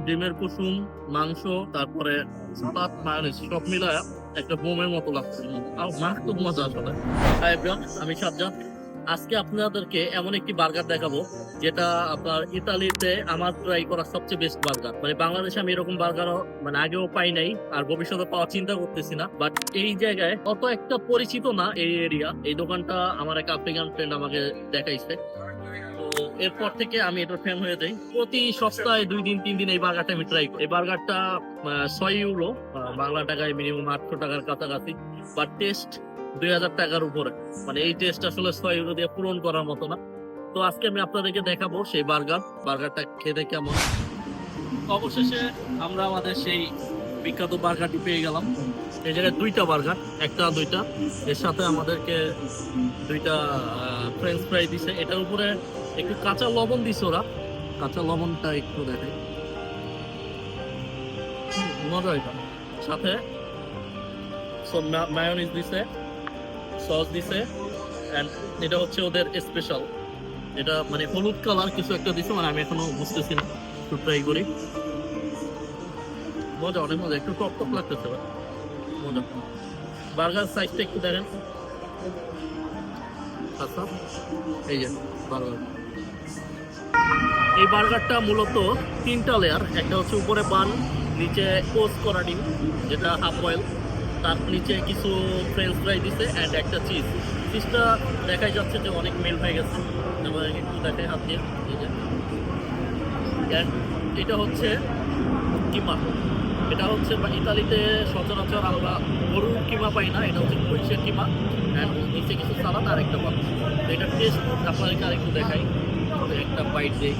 ডিমের কুসুম, মাংস, তারপরে সালাদ, মায়োনিজ সব মিলায় একটা বোমের মতো লাগছে। আর মারাত্মক মজা আসলে। হাই এভরিওয়ান, আমি সাজ্জাদ। আজকে আপনাদেরকে এমন একটি বার্গার দেখাবো যেটা আপনার ইতালিতে আমার ট্রাই করা সবচেয়ে বেস্ট বার্গার। মানে বাংলাদেশে আমি এরকম বার্গারও মানে আগেও পাই নাই, আর ভবিষ্যতে পাওয়ার চিন্তা করতেছি না। বাট এই জায়গায় অত একটা পরিচিত না এই এরিয়া। এই দোকানটা আমার এক আফ্রিকান ফ্রেন্ড আমাকে দেখাইছে। তো এরপর থেকে আমি এটার ফ্যান হয়ে যাই। প্রতি সপ্তাহে 2 দিন 3 দিন এই বার্গারটা আমি ট্রাই করি। এই বার্গারটা 6 ইউরো, বাংলা টাকায় মিনিমাম 800 টাকার কাছাকাছি। বাট টেস্ট 2000 টাকার উপরে। মানে এই টেস্ট আসলে 6 ইউরো দিয়ে পূরণ করার মতো না। তো আজকে আমি আপনাদেরকে দেখাবো সেই বার্গারটা খেতে কেমন। অবশেষে আমরা আমাদের সেই বিখ্যাত বার্গারটি পেয়ে গেলাম। এই জায়গায় 2টা বার্গার, একটা 2টা। এর সাথে আমাদেরকে 2টা ফ্রেঞ্চ ফ্রাই দিছে। এটার উপরে একটু কাঁচা লবণ দিছে ওরা। কাঁচা লবণটা একটু দেখে মজা এটা। সাথে মায়োনিজ দিছে, সস দিছে, এন্ড এটা হচ্ছে ওদের স্পেশাল। এটা মানে হলুদ কালার কিছু একটা দিছে, মানে আমি এখনো বুঝতেছি না। একটু ট্রাই করি। মজা, অনেক মজা। একটু টক টক লাগতেছে মজা। বার্গার সাইজটা একটু দেখেন। আচ্ছা, এই যে বার্গার। এই বার্গারটা মূলত 3টা লেয়ার। একটা হচ্ছে উপরে বান, নিচে পোস্ট করা ডিম যেটা হাফ বয়েল, তার নিচে কিছু ফ্রেঞ্চ ফ্রাই দিছে, অ্যান্ড একটা চিজটা দেখাই যাচ্ছে যে অনেক মেল হয়ে গেছে। এবার একটু দেখাই হাত দিয়ে। এই যে এটা হচ্ছে কিমা। এটা হচ্ছে ইতালিতে সচরাচর আমরা গরুর কিমা পাই না, এটা হচ্ছে মহিষের কিমা। অ্যান্ড নিচে কিছু সালাদ আর একটা পান। এটা টেস্ট আপনাদেরকে আর একটু দেখাই। একটা বাইট দিই।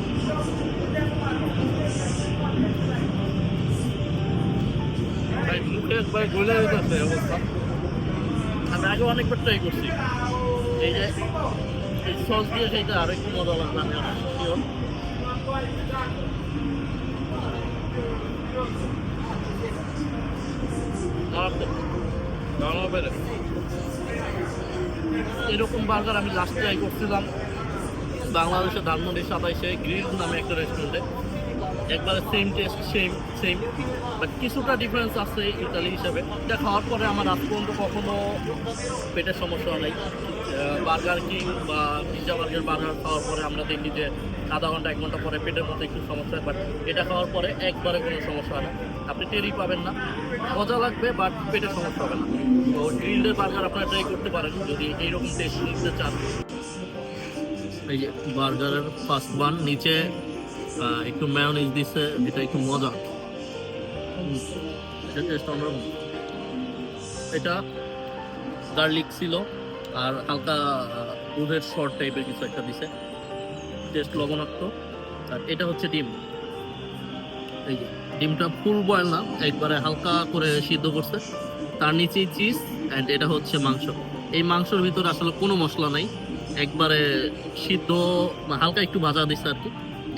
মুখে একবার গলে যেতেছে অবস্থা। আমি আগে অনেকবার ট্রাই করছি। এই যে এই সস দিয়ে সেইটা আরো একটু মজা লাগলো। আমি শিওর। এরকম বার্গার আমি লাস্ট ট্রাই করছিলাম বাংলাদেশে ধানমন্ডি 27-এ গ্রিল নামে একটা রেস্টুরেন্টে। একবারে সেম টেস্ট, সেম বাট কিছুটা ডিফারেন্স আছে ইতালি হিসাবে। এটা খাওয়ার পরে আমার আজ পর্যন্ত কখনো পেটের সমস্যা নেই। বার্গার কিং বা পিৎজা বার্গার খাওয়ার পরে আমরা দেখি যে আধা ঘন্টা 1 ঘন্টা পরে পেটের মধ্যে একটু সমস্যা হয়। বাট এটা খাওয়ার পরে একবারে কোনো সমস্যা হয় না। আপনি টেরই পাবেন না। মজা লাগবে বাট পেটের সমস্যা হবে না। তো গ্রিলডের বার্গার আপনারা ট্রাই করতে পারেন যদি এইরকম টেস্ট নিতে চান। এই যে বার্গারের ফার্স্ট বান, নিচে একটু মায়োনিজ দিচ্ছে, এটা একটু মজা। এটা টেস্ট অন্যরকম। এটা গার্লিক ছিল আর হালকা দুধের শর্ট টাইপের কিছু একটা দিছে। টেস্ট লবণাক্ত। আর এটা হচ্ছে ডিম। এই যে ডিমটা ফুল বয়েল না, একবারে হালকা করে সিদ্ধ করছে। তার নিচেই চিজ, অ্যান্ড এটা হচ্ছে মাংস। এই মাংসের ভিতরে আসলে কোনো মশলা নাই, একবারে সিদ্ধ, হালকা একটু ভাজা দিচ্ছে আর কি।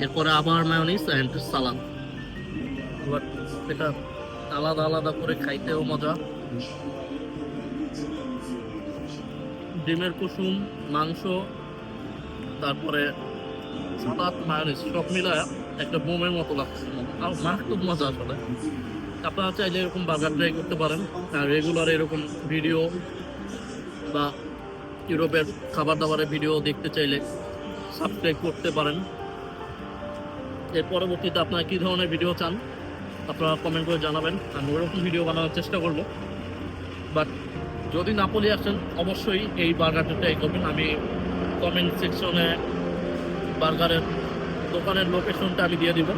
এরপরে আবার মায়োনিজ অ্যান্ড সালাদ। বাট এটা আলাদা আলাদা করে খাইতেও মজা। ডিমের কুসুম, মাংস, তারপরে সালাদ, মায়োনিজ সব মিলায় একটা বোমের মতো লাগছে। আর মারাত্মক মজা আসলে। আপনারা চাইলে এরকম বার্গার ট্রাই করতে পারেন। আর রেগুলার এরকম ভিডিও বা ইউরোপের খাবার দাবারের ভিডিও দেখতে চাইলে সাবস্ক্রাইব করতে পারেন। এর পরবর্তীতে আপনারা কী ধরনের ভিডিও চান আপনারা কমেন্ট করে জানাবেন। আমি ওরকম ভিডিও বানানোর চেষ্টা করব। বাট যদি নাপোলি আসেন অবশ্যই এই বার্গারটা ট্রাই করবেন। আমি কমেন্ট সেকশনে বার্গারের দোকানের লোকেশনটা আমি দিয়ে দিব।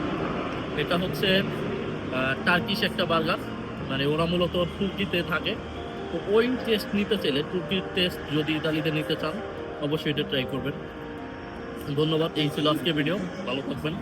এটা হচ্ছে টার্কিশ একটা বার্গার, মানে ওরা মূলত তুর্কিতে থাকে। তো ওই টেস্ট নিতে চাইলে, তুর্কির টেস্ট যদি ইতালিতে নিতে চান অবশ্যই এটা ট্রাই করবেন। ধন্যবাদ। এই ছিল আজকের ভিডিও। ভালো থাকবেন।